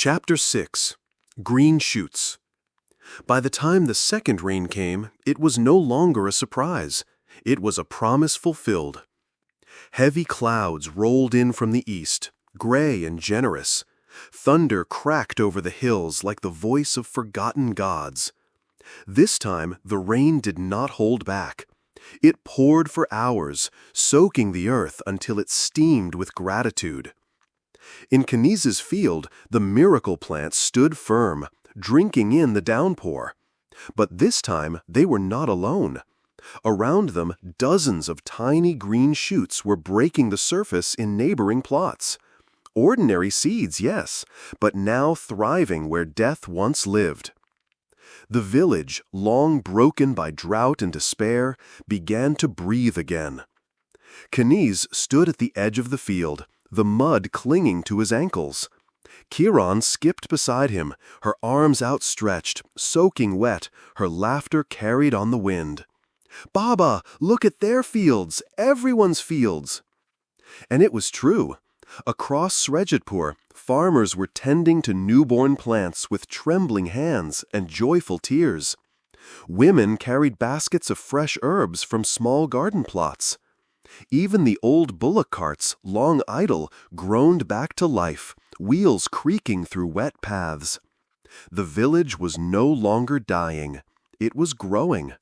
Chapter 6. Green Shoots. By the time the second rain came, it was no longer a surprise. It was a promise fulfilled. Heavy clouds rolled in from the east, gray and generous. Thunder cracked over the hills like the voice of forgotten gods. This time, the rain did not hold back. It poured for hours, soaking the earth until it steamed with gratitude. In Kenise's field, the miracle plants stood firm, drinking in the downpour. But this time, they were not alone. Around them, dozens of tiny green shoots were breaking the surface in neighboring plots. Ordinary seeds, yes, but now thriving where death once lived. The village, long broken by drought and despair, began to breathe again. Kenise stood at the edge of the field, the mud clinging to his ankles. Kiran skipped beside him, her arms outstretched, soaking wet, her laughter carried on the wind. "Baba, look at their fields, everyone's fields!" And it was true. Across Srejatpur, farmers were tending to newborn plants with trembling hands and joyful tears. Women carried baskets of fresh herbs from small garden plots. Even the old bullock carts, long idle, groaned back to life, wheels creaking through wet paths. The village was no longer dying. It was growing.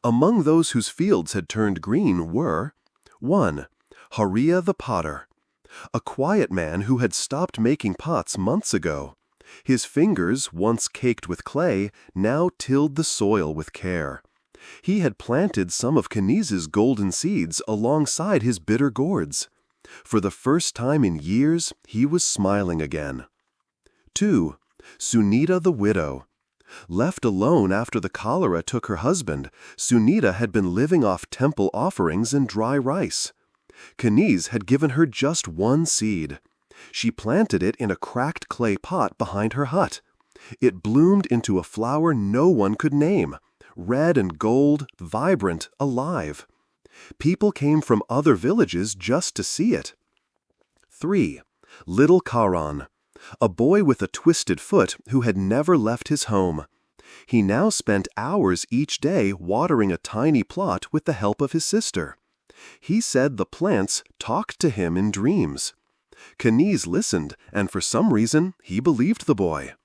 Among those whose fields had turned green were 1. Hariya the potter, a quiet man who had stopped making pots months ago. His fingers, once caked with clay, now tilled the soil with care. He had planted some of Kenise's golden seeds alongside his bitter gourds. For the first time in years, he was smiling again. 2. Sunita the widow. Left alone after the cholera took her husband, Sunita had been living off temple offerings and dry rice. Kenise had given her just one seed. She planted it in a cracked clay pot behind her hut. It bloomed into a flower no one could name, red and gold, vibrant, alive. People came from other villages just to see it. 3. Little Karan, a boy with a twisted foot who had never left his home. He now spent hours each day watering a tiny plot with the help of his sister. He said the plants talked to him in dreams. Kenise listened, and for some reason he believed the boy.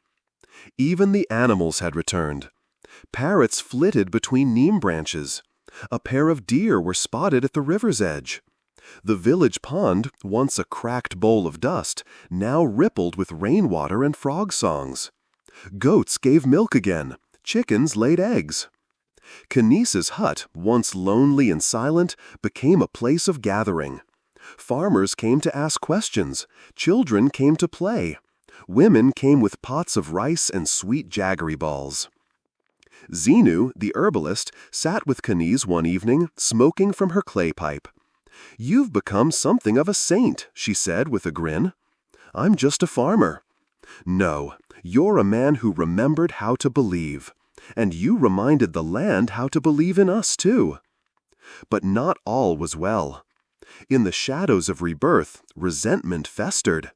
Even the animals had returned. Parrots flitted between neem branches. A pair of deer were spotted at the river's edge. The village pond, once a cracked bowl of dust, now rippled with rainwater and frog songs. Goats gave milk again. Chickens laid eggs. Kenise's hut, once lonely and silent, became a place of gathering. Farmers came to ask questions. Children came to play. Women came with pots of rice and sweet jaggery balls. Zinu, the herbalist, sat with Kenise one evening, smoking from her clay pipe. "You've become something of a saint," she said with a grin. "I'm just a farmer." "No, you're a man who remembered how to believe. And you reminded the land how to believe in us, too." But not all was well. In the shadows of rebirth, resentment festered.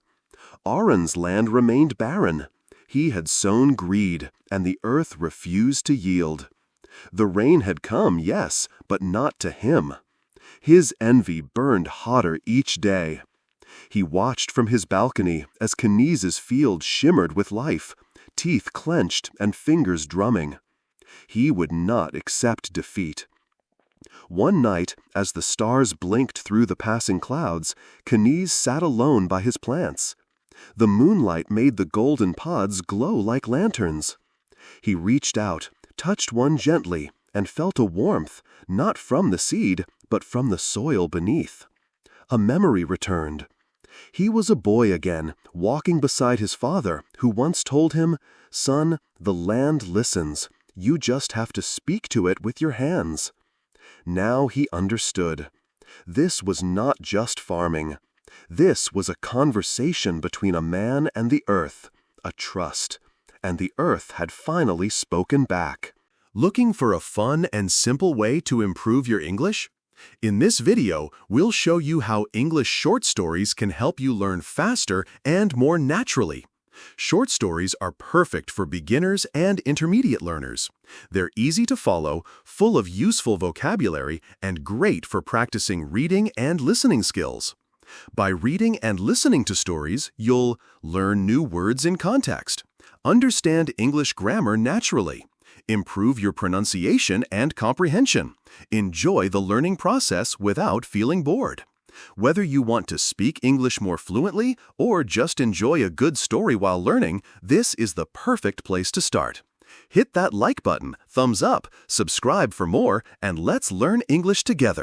Aaron's land remained barren. He had sown greed, and the earth refused to yield. The rain had come, yes, but not to him. His envy burned hotter each day. He watched from his balcony as Kenise's field shimmered with life, teeth clenched and fingers drumming. He would not accept defeat. One night, as the stars blinked through the passing clouds, Kenise sat alone by his plants. The moonlight made the golden pods glow like lanterns. He reached out, touched one gently, and felt a warmth, not from the seed, but from the soil beneath. A memory returned. He was a boy again, walking beside his father, who once told him, "Son, the land listens. You just have to speak to it with your hands." Now he understood. This was not just farming. This was a conversation between a man and the earth, a trust, and the earth had finally spoken back. Looking for a fun and simple way to improve your English? In this video, we'll show you how English short stories can help you learn faster and more naturally. Short stories are perfect for beginners and intermediate learners. They're easy to follow, full of useful vocabulary, and great for practicing reading and listening skills. By reading and listening to stories, you'll learn new words in context, understand English grammar naturally, improve your pronunciation and comprehension, enjoy the learning process without feeling bored. Whether you want to speak English more fluently or just enjoy a good story while learning, this is the perfect place to start. Hit that like button, thumbs up, subscribe for more, and let's learn English together.